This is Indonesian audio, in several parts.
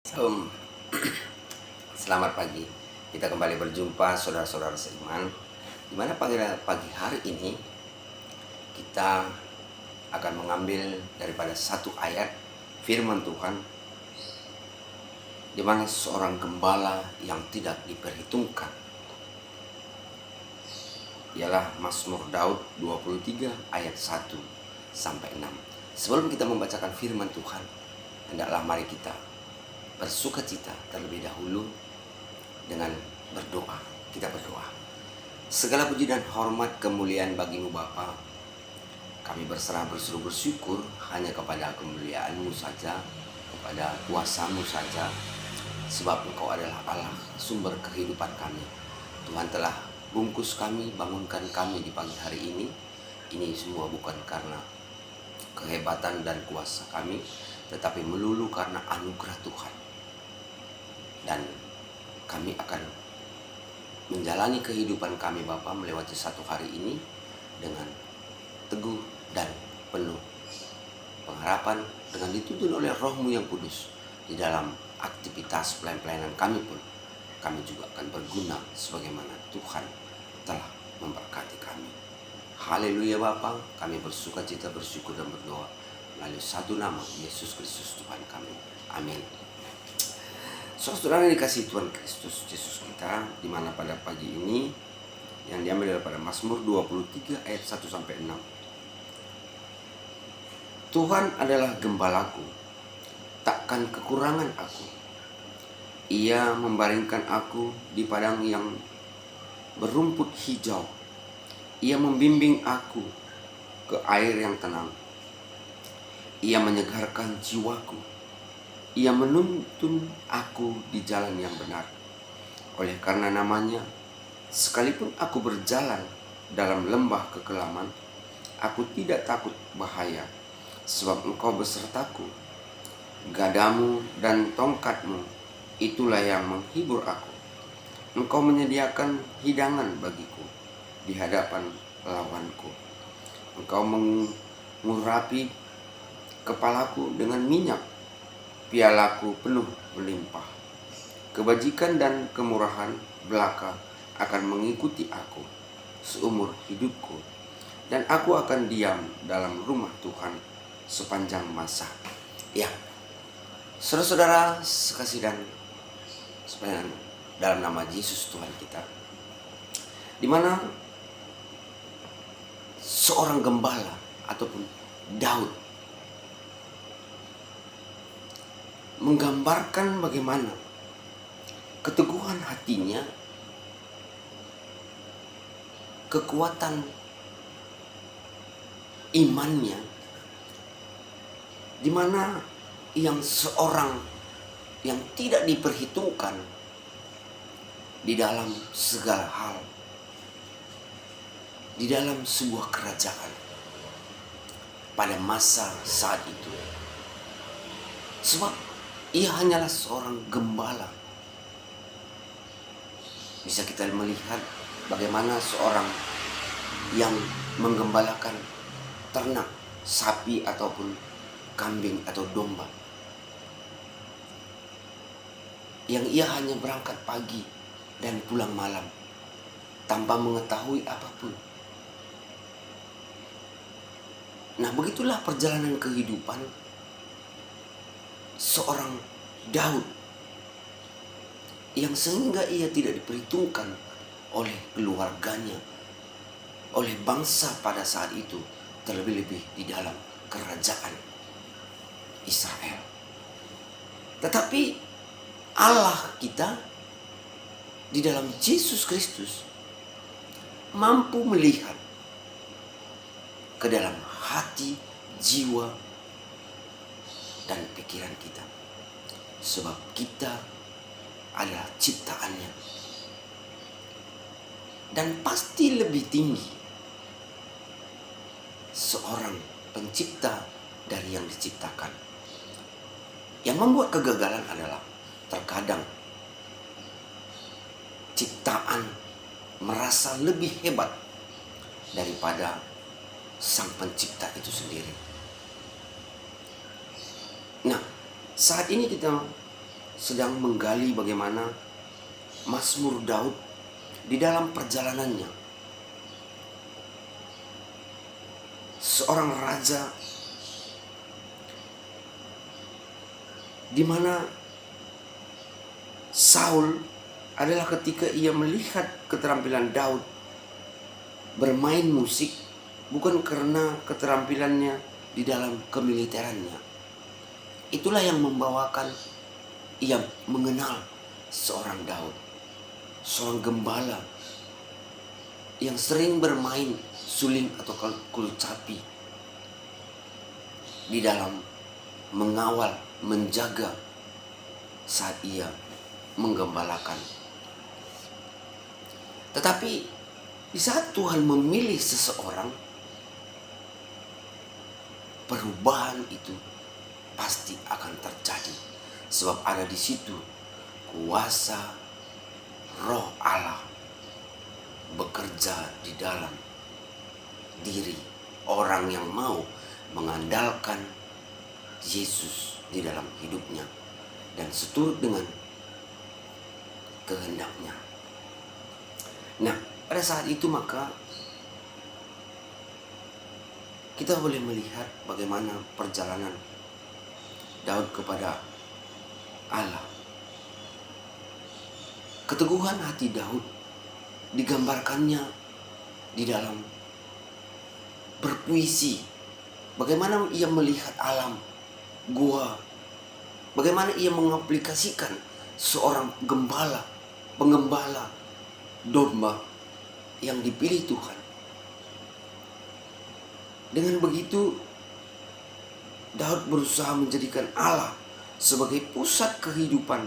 Om, selamat pagi. Kita kembali berjumpa saudara-saudara seiman. Di mana pagi hari ini kita akan mengambil daripada satu ayat firman Tuhan, di mana seorang gembala yang tidak diperhitungkan, ialah Mazmur Daud 23 ayat 1 sampai 6. Sebelum kita membacakan firman Tuhan, hendaklah mari kita bersukacita terlebih dahulu dengan berdoa. Kita berdoa. Segala puji dan hormat kemuliaan bagimu Bapa. Kami berserah berseru bersyukur hanya kepada kemuliaan-Mu saja, kepada kuasa-Mu saja, sebab Engkau adalah Allah, sumber kehidupan kami. Tuhan telah bungkus kami, bangunkan kami di pagi hari ini. Ini semua bukan karena kehebatan dan kuasa kami, tetapi melulu karena anugerah Tuhan. Dan kami akan menjalani kehidupan kami Bapa melewati satu hari ini dengan teguh dan penuh pengharapan, dengan dituntun oleh Roh-Mu yang kudus. Di dalam aktivitas pelayanan kami pun, kami juga akan berguna sebagaimana Tuhan telah memberkati kami. Haleluya Bapa, kami bersukacita, bersyukur dan berdoa melalui satu nama, Yesus Kristus Tuhan kami. Amin. Saudara yang dikasihi Tuhan Kristus Yesus kita, di mana pada pagi ini yang diambil daripada Mazmur 23 ayat 1 sampai 6. Tuhan adalah gembalaku, takkan kekurangan aku. Ia membaringkan aku di padang yang berumput hijau. Ia membimbing aku ke air yang tenang. Ia menyegarkan jiwaku. Ia menuntun aku di jalan yang benar. Oleh karena namanya, sekalipun aku berjalan dalam lembah kekelaman, aku tidak takut bahaya, sebab Engkau besertaku. Gadamu dan tongkatmu, itulah yang menghibur aku. Engkau menyediakan hidangan bagiku di hadapan lawanku. Engkau mengurapi kepalaku dengan minyak, pialaku penuh melimpah. Kebajikan dan kemurahan belaka akan mengikuti aku seumur hidupku, dan aku akan diam dalam rumah Tuhan sepanjang masa. Ya, saudara-saudara sekasih dan sepanjang dalam nama Yesus Tuhan kita, di mana seorang gembala ataupun Daud menggambarkan bagaimana keteguhan hatinya, kekuatan imannya, di mana yang seorang yang tidak diperhitungkan di dalam segala hal, di dalam sebuah kerajaan pada masa saat itu. Sebab ia hanyalah seorang gembala. Bisa kita melihat bagaimana seorang yang menggembalakan ternak, sapi ataupun kambing atau domba, yang ia hanya berangkat pagi dan pulang malam tanpa mengetahui apapun. Nah, begitulah perjalanan kehidupan seorang Daud, yang sehingga ia tidak diperhitungkan oleh keluarganya, oleh bangsa pada saat itu, terlebih-lebih di dalam kerajaan Israel. Tetapi Allah kita di dalam Yesus Kristus mampu melihat ke dalam hati, jiwa, dan pikiran kita, sebab kita adalah ciptaannya, dan pasti lebih tinggi seorang pencipta dari yang diciptakan. Yang membuat kegagalan adalah terkadang ciptaan merasa lebih hebat daripada sang pencipta itu sendiri. Nah, saat ini kita sedang menggali bagaimana Mazmur Daud di dalam perjalanannya. Seorang raja di mana Saul adalah ketika ia melihat keterampilan Daud bermain musik, bukan karena keterampilannya di dalam kemiliterannya. Itulah yang membawakan ia mengenal seorang Daud, seorang gembala yang sering bermain suling atau kulcapi di dalam mengawal, menjaga saat ia menggembalakan. Tetapi di saat Tuhan memilih seseorang, perubahan itu pasti akan terjadi, sebab ada di situ kuasa Roh Allah bekerja di dalam diri orang yang mau mengandalkan Yesus di dalam hidupnya dan seturut dengan kehendaknya. Nah, pada saat itu maka kita boleh melihat bagaimana perjalanan Daud kepada Allah. Keteguhan hati Daud digambarkannya di dalam berpuisi. Bagaimana ia melihat alam, gua. Bagaimana ia mengaplikasikan seorang pengembala domba yang dipilih Tuhan. Dengan begitu, Daud berusaha menjadikan Allah sebagai pusat kehidupan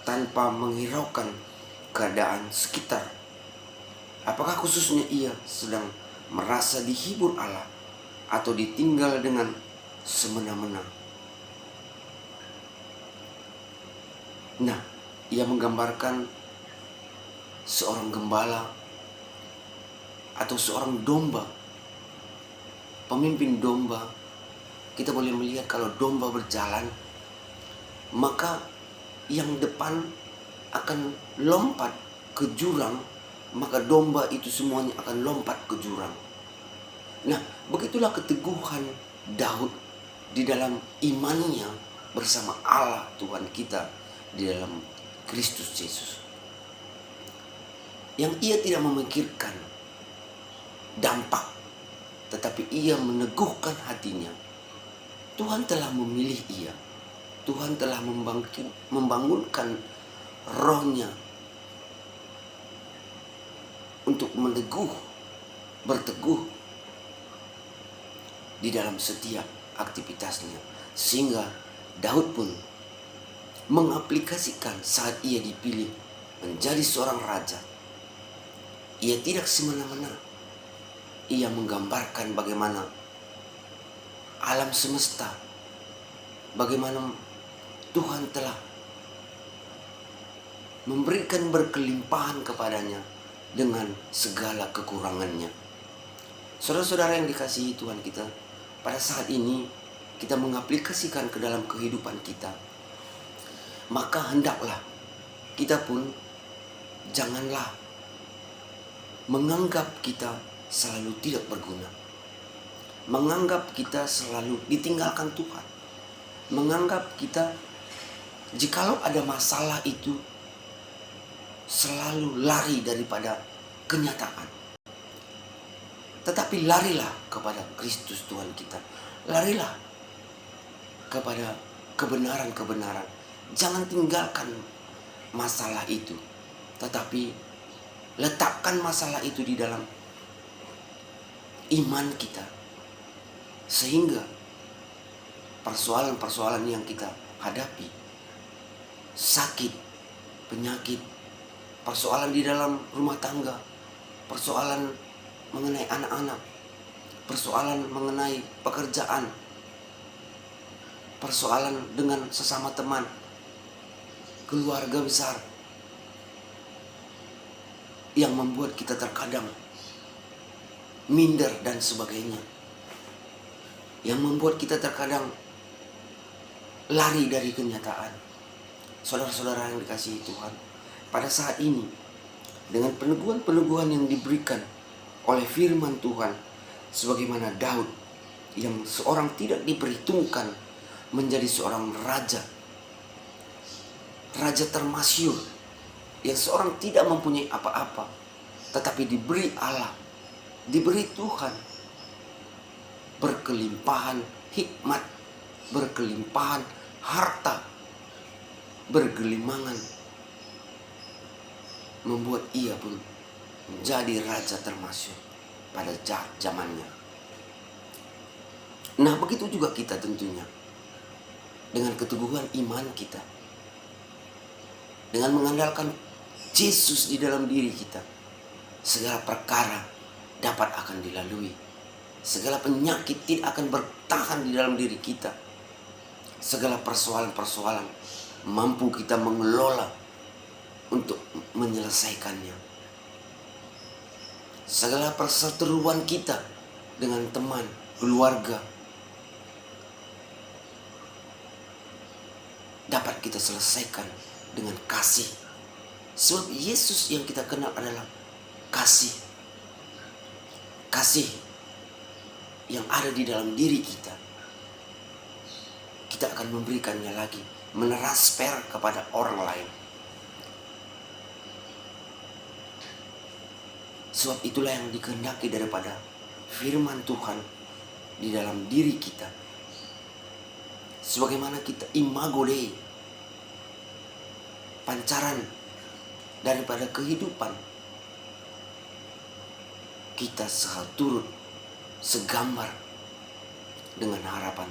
tanpa menghiraukan keadaan sekitar. Apakah khususnya ia sedang merasa dihibur Allah atau ditinggal dengan semena-mena? Nah, ia menggambarkan seorang gembala atau seorang domba, pemimpin domba. Kita boleh melihat kalau domba berjalan, maka yang depan akan lompat ke jurang, maka domba itu semuanya akan lompat ke jurang. Nah, begitulah keteguhan Daud di dalam imannya bersama Allah Tuhan kita di dalam Kristus Yesus. Yang ia tidak memikirkan dampak, tetapi ia meneguhkan hatinya. Tuhan telah memilih ia. Tuhan telah membangunkan rohnya untuk berteguh di dalam setiap aktivitasnya. Sehingga Daud pun mengaplikasikan saat ia dipilih menjadi seorang raja. Ia tidak semena-mena. Ia menggambarkan bagaimana alam semesta, bagaimana Tuhan telah memberikan berkelimpahan kepadanya dengan segala kekurangannya. Saudara-saudara yang dikasihi Tuhan kita, pada saat ini kita mengaplikasikan ke dalam kehidupan kita, maka hendaklah kita pun janganlah menganggap kita selalu tidak berguna, menganggap kita selalu ditinggalkan Tuhan, menganggap kita jikalau ada masalah itu selalu lari daripada kenyataan. Tetapi larilah kepada Kristus Tuhan kita, larilah kepada kebenaran-kebenaran. Jangan tinggalkan masalah itu, tetapi letakkan masalah itu di dalam iman kita, sehingga persoalan-persoalan yang kita hadapi, sakit, penyakit, persoalan di dalam rumah tangga, persoalan mengenai anak-anak, persoalan mengenai pekerjaan, persoalan dengan sesama teman, keluarga besar, yang membuat kita terkadang minder dan sebagainya, yang membuat kita terkadang lari dari kenyataan. Saudara-saudara yang dikasihi Tuhan, pada saat ini dengan peneguhan-peneguhan yang diberikan oleh firman Tuhan, sebagaimana Daud yang seorang tidak diperhitungkan menjadi seorang raja termasyhur, yang seorang tidak mempunyai apa-apa, tetapi diberi Allah, diberi Tuhan berkelimpahan hikmat, berkelimpahan harta, bergelimangan, membuat ia pun menjadi raja termasyhur pada zamannya. Nah, begitu juga kita tentunya dengan keteguhan iman kita, dengan mengandalkan Yesus di dalam diri kita, segala perkara dapat akan dilalui. Segala penyakit tidak akan bertahan di dalam diri kita. Segala persoalan-persoalan mampu kita mengelola untuk menyelesaikannya. Segala perseteruan kita dengan teman, keluarga dapat kita selesaikan dengan kasih. Sebab Yesus yang kita kenal adalah kasih. Kasih yang ada di dalam diri kita. Kita akan memberikannya lagi, mentransfer kepada orang lain. Sebab itulah yang dikehendaki daripada firman Tuhan di dalam diri kita. Sebagaimana kita imago Dei, pancaran daripada kehidupan, kita turut segambar dengan harapan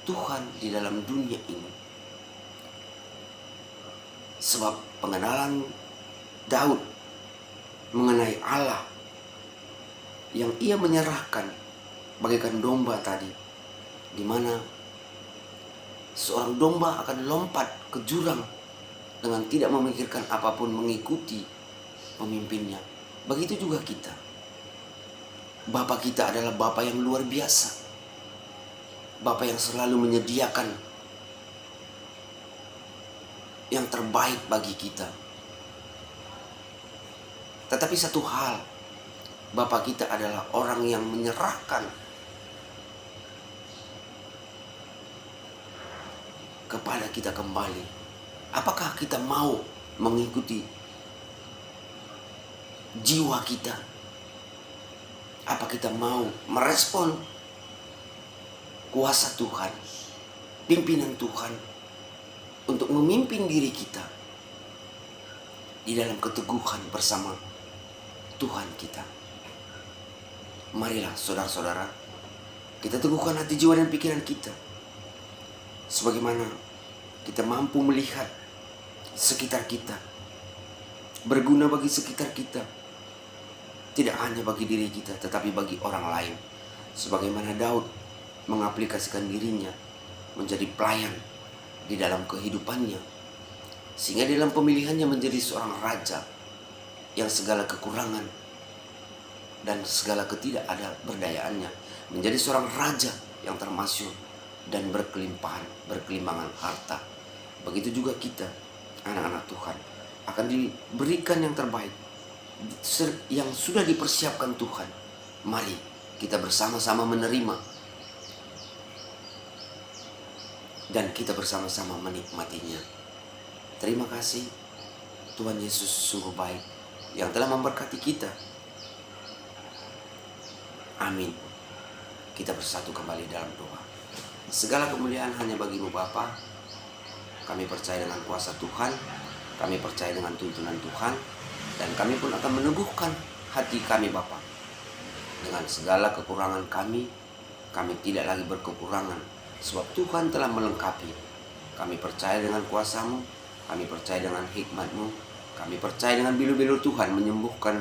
Tuhan di dalam dunia ini. Sebab pengenalan Daud mengenai Allah yang ia menyerahkan bagaikan domba tadi, di mana seorang domba akan lompat ke jurang dengan tidak memikirkan apapun, mengikuti pemimpinnya. Begitu juga kita. Bapa kita adalah Bapa yang luar biasa. Bapa yang selalu menyediakan yang terbaik bagi kita. Tetapi satu hal, Bapa kita adalah orang yang menyerahkan kepada kita kembali. Apakah kita mau mengikuti jiwa kita? Apa kita mau merespon kuasa Tuhan, pimpinan Tuhan untuk memimpin diri kita di dalam keteguhan bersama Tuhan kita? Marilah saudara-saudara, kita teguhkan hati, jiwa, dan pikiran kita, sebagaimana kita mampu melihat sekitar kita, berguna bagi sekitar kita, tidak hanya bagi diri kita, tetapi bagi orang lain. Sebagaimana Daud mengaplikasikan dirinya menjadi pelayan di dalam kehidupannya, sehingga dalam pemilihannya menjadi seorang raja yang segala kekurangan dan segala ketidakberdayaannya menjadi seorang raja yang termasyhur dan berkelimangan harta. Begitu juga kita, anak-anak Tuhan, akan diberikan yang terbaik yang sudah dipersiapkan Tuhan. Mari kita bersama-sama menerima dan kita bersama-sama menikmatinya. Terima kasih, Tuhan Yesus sungguh baik yang telah memberkati kita. Amin. Kita bersatu kembali dalam doa. Segala kemuliaan hanya bagi-Mu Bapa. Kami percaya dengan kuasa Tuhan, kami percaya dengan tuntunan Tuhan, dan kami pun akan meneguhkan hati kami Bapa. Dengan segala kekurangan kami tidak lagi berkekurangan, sebab Tuhan telah melengkapi. Kami percaya dengan kuasa-Mu, kami percaya dengan hikmat-Mu, kami percaya dengan bilu-bilu Tuhan menyembuhkan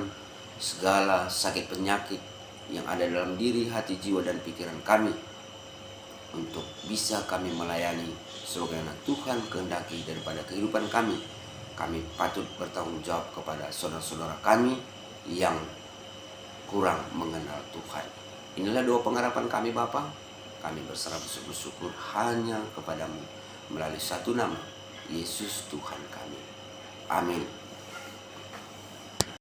segala sakit penyakit yang ada dalam diri, hati, jiwa, dan pikiran kami, untuk bisa kami melayani sebagaimana Tuhan kehendaki daripada kehidupan kami. Kami patut bertanggung jawab kepada saudara-saudara kami yang kurang mengenal Tuhan. Inilah doa pengharapan kami Bapa. Kami berserah bersyukur hanya kepadamu melalui satu nama, Yesus Tuhan kami. Amin.